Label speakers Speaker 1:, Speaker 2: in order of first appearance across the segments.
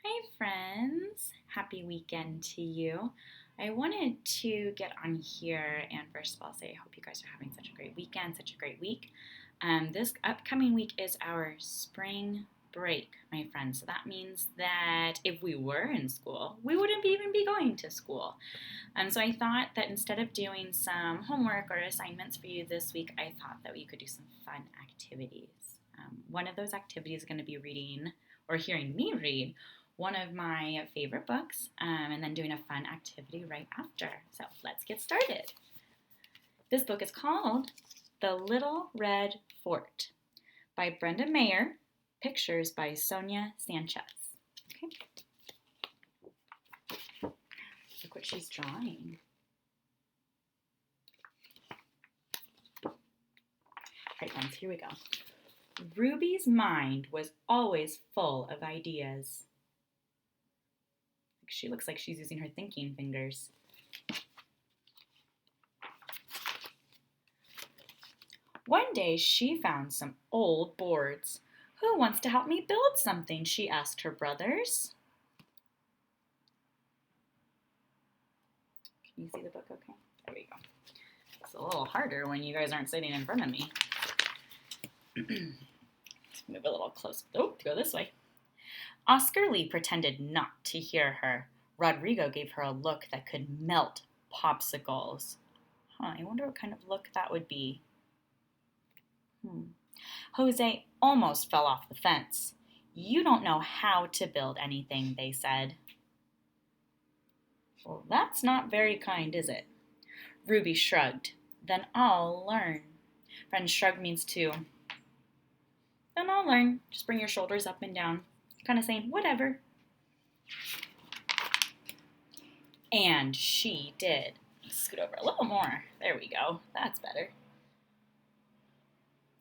Speaker 1: Hi, friends. Happy weekend to you. I wanted to get on here and first of all say I hope you guys are having such a great weekend, such a great week. This upcoming week is our spring break, my friends. So that means that if we were in school, we wouldn't even be going to school. So I thought that instead of doing some homework or assignments for you this week, I thought that we could do some fun activities. One of those activities is going to be reading or hearing me read one of my favorite books and then doing a fun activity right after. So let's get started. This book is called The Little Red Fort by Brenda Mayer, pictures by Sonia Sanchez. Okay. Look what she's drawing. All right, friends, here we go. Ruby's mind was always full of ideas. She looks like she's using her thinking fingers. One day she found some old boards. Who wants to help me build something? She asked her brothers. Can you see the book okay? There we go. It's a little harder when you guys aren't sitting in front of me. Let's move a little closer. Oh, go this way. Oscar Lee pretended not to hear her. Rodrigo gave her a look that could melt popsicles. I wonder what kind of look that would be. Jose almost fell off the fence. You don't know how to build anything, they said. Well, that's not very kind, is it? Ruby shrugged. Then I'll learn. Friends, shrug means to. Then I'll learn. Just bring your shoulders up and down. Kind of saying, whatever. And she did. Scoot over a little more. There we go. That's better.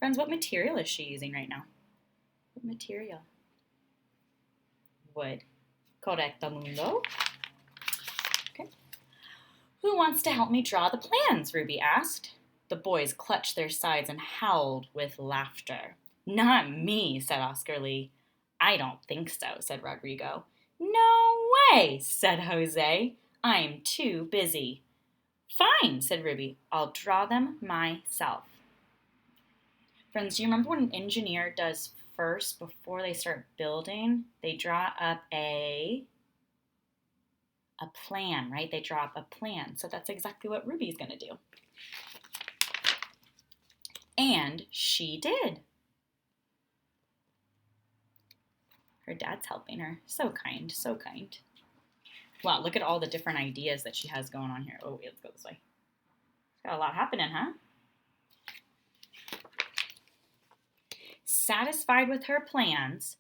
Speaker 1: Friends, what material is she using right now? What material? Wood. Correctamundo. Okay. Who wants to help me draw the plans? Ruby asked. The boys clutched their sides and howled with laughter. Not me, said Oscar Lee. I don't think so, said Rodrigo. No way, said Jose. I'm too busy. Fine, said Ruby. I'll draw them myself. Friends, do you remember what an engineer does first before they start building? They draw up a plan, right? They draw up a plan. So that's exactly what Ruby's going to do. And she did. Her dad's helping her. So kind, so kind. Wow, look at all the different ideas that she has going on here. Oh, wait, let's go this way. Got a lot happening, huh? Satisfied with her plans,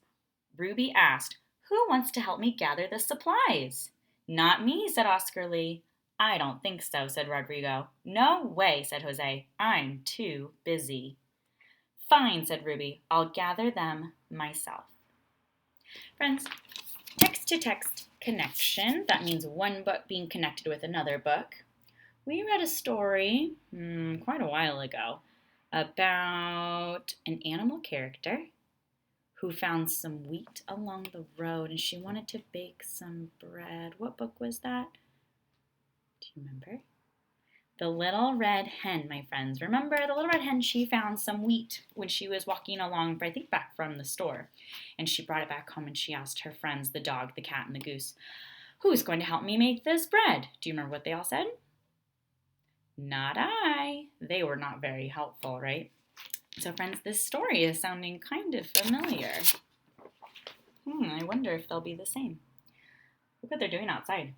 Speaker 1: Ruby asked, who wants to help me gather the supplies? Not me, said Oscar Lee. I don't think so, said Rodrigo. No way, said Jose. I'm too busy. Fine, said Ruby. I'll gather them myself. Friends, text-to-text connection. That means one book being connected with another book. We read a story quite a while ago about an animal character who found some wheat along the road and she wanted to bake some bread. What book was that? Do you remember? The Little Red Hen, my friends. Remember the Little Red Hen, she found some wheat when she was walking along, I think back from the store. And she brought it back home and she asked her friends, the dog, the cat, and the goose, who's going to help me make this bread? Do you remember what they all said? Not I. They were not very helpful, right? So friends, this story is sounding kind of familiar. I wonder if they'll be the same. Look what they're doing outside.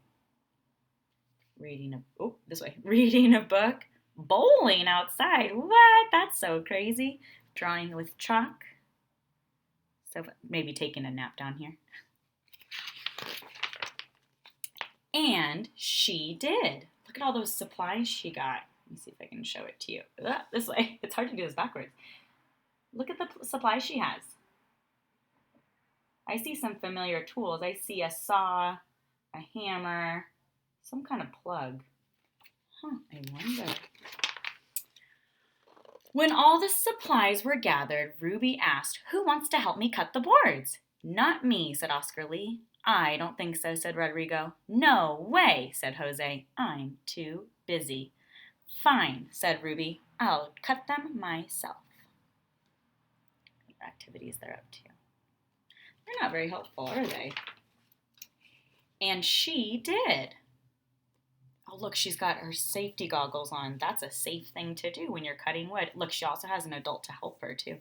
Speaker 1: Reading a book, bowling outside. What? That's so crazy. Drawing with chalk. So maybe taking a nap down here. And she did. Look at all those supplies she got. Let me see if I can show it to you. This way. It's hard to do this backwards. Look at the supplies she has. I see some familiar tools. I see a saw, a hammer, some kind of plug. I wonder. When all the supplies were gathered, Ruby asked, who wants to help me cut the boards? Not me, said Oscar Lee. I don't think so, said Rodrigo. No way, said Jose. I'm too busy. Fine, said Ruby. I'll cut them myself. What activities they're up to. They're not very helpful, are they? And she did. Oh, look, she's got her safety goggles on. That's a safe thing to do when you're cutting wood. Look, she also has an adult to help her, too.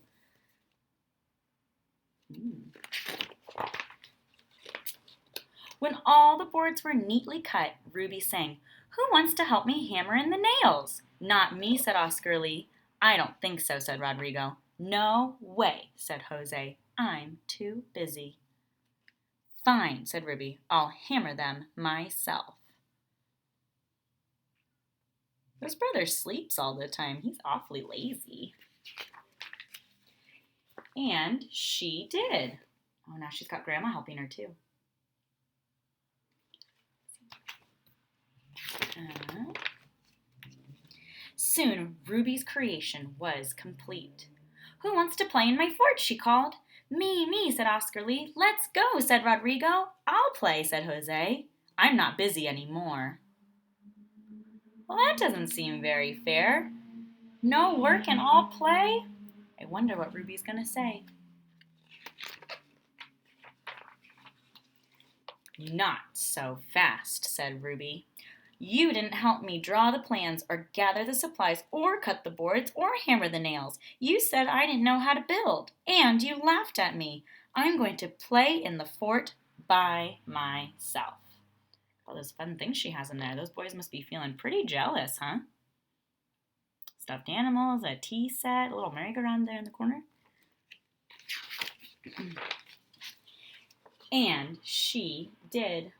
Speaker 1: When all the boards were neatly cut, Ruby sang, Who wants to help me hammer in the nails? Not me, said Oscar Lee. I don't think so, said Rodrigo. No way, said Jose. I'm too busy. Fine, said Ruby. I'll hammer them myself. His brother sleeps all the time. He's awfully lazy. And she did. Oh, now she's got Grandma helping her too. Soon, Ruby's creation was complete. Who wants to play in my fort, she called. Me, said Oscar Lee. Let's go, said Rodrigo. I'll play, said Jose. I'm not busy anymore. Well, that doesn't seem very fair. No work and all play? I wonder what Ruby's going to say. Not so fast, said Ruby. You didn't help me draw the plans or gather the supplies or cut the boards or hammer the nails. You said I didn't know how to build, and you laughed at me. I'm going to play in the fort by myself. All those fun things she has in there. Those boys must be feeling pretty jealous, huh? Stuffed animals, a tea set, a little merry-go-round there in the corner. And she did.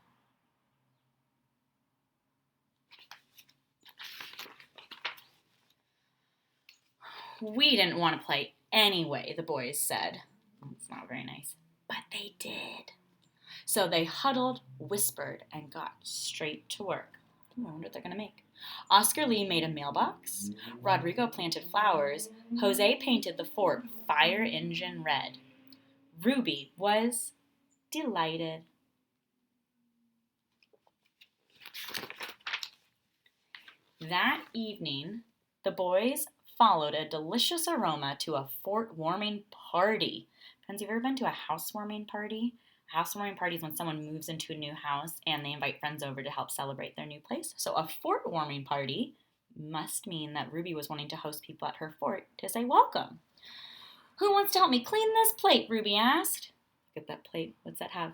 Speaker 1: We didn't want to play anyway, the boys said. It's not very nice. But they did. So they huddled, whispered, and got straight to work. I wonder what they're going to make. Oscar Lee made a mailbox. Rodrigo planted flowers. Jose painted the fort fire engine red. Ruby was delighted. That evening, the boys followed a delicious aroma to a fort warming party. Friends, have you ever been to a housewarming party? A housewarming party is when someone moves into a new house and they invite friends over to help celebrate their new place. So a fort warming party must mean that Ruby was wanting to host people at her fort to say welcome. Who wants to help me clean this plate? Ruby asked. Look at that plate. What's that have?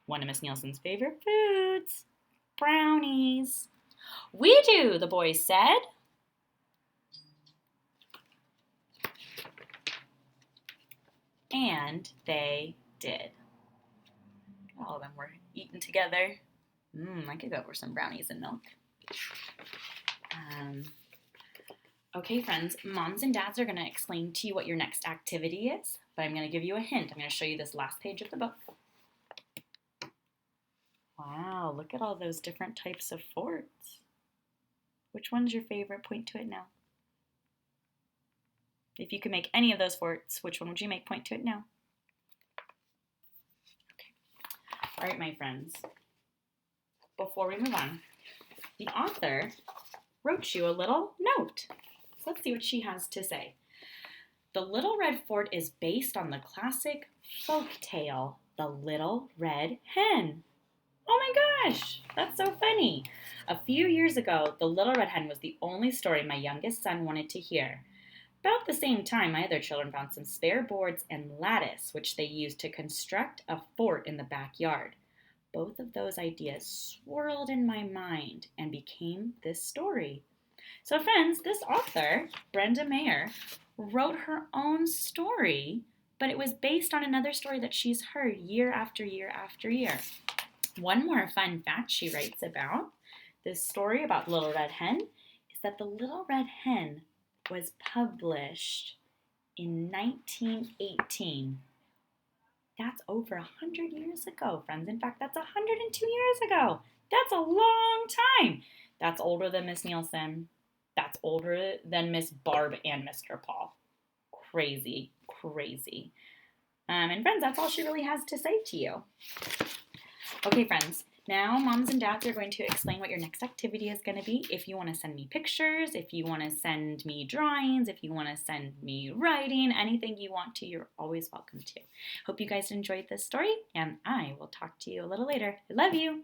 Speaker 1: One of Miss Nielsen's favorite foods. Brownies. We do, the boys said. And they did. All of them were eaten together. I could go for some brownies and milk. Okay, friends, moms and dads are going to explain to you what your next activity is, but I'm going to give you a hint. I'm going to show you this last page of the book. Wow, look at all those different types of forts. Which one's your favorite? Point to it now. If you could make any of those forts, which one would you make? Point to it now. Okay. All right, my friends. Before we move on, the author wrote you a little note. So let's see what she has to say. The Little Red Fort is based on the classic folk tale, The Little Red Hen. Oh my gosh, that's so funny. A few years ago, The Little Red Hen was the only story my youngest son wanted to hear. About the same time, my other children found some spare boards and lattice, which they used to construct a fort in the backyard. Both of those ideas swirled in my mind and became this story. So friends, this author, Brenda Mayer, wrote her own story, but it was based on another story that she's heard year after year after year. One more fun fact she writes about this story about Little Red Hen is that the Little Red Hen was published in 1918. That's over 100 years ago, friends. In fact, that's 102 years ago. That's a long time. That's older than Miss Nielsen. That's older than Miss Barb and Mr. Paul. Crazy, crazy. And friends, that's all she really has to say to you. Okay, friends, now moms and dads are going to explain what your next activity is going to be. If you want to send me pictures, if you want to send me drawings, if you want to send me writing, anything you want to, you're always welcome to. Hope you guys enjoyed this story, and I will talk to you a little later. I love you.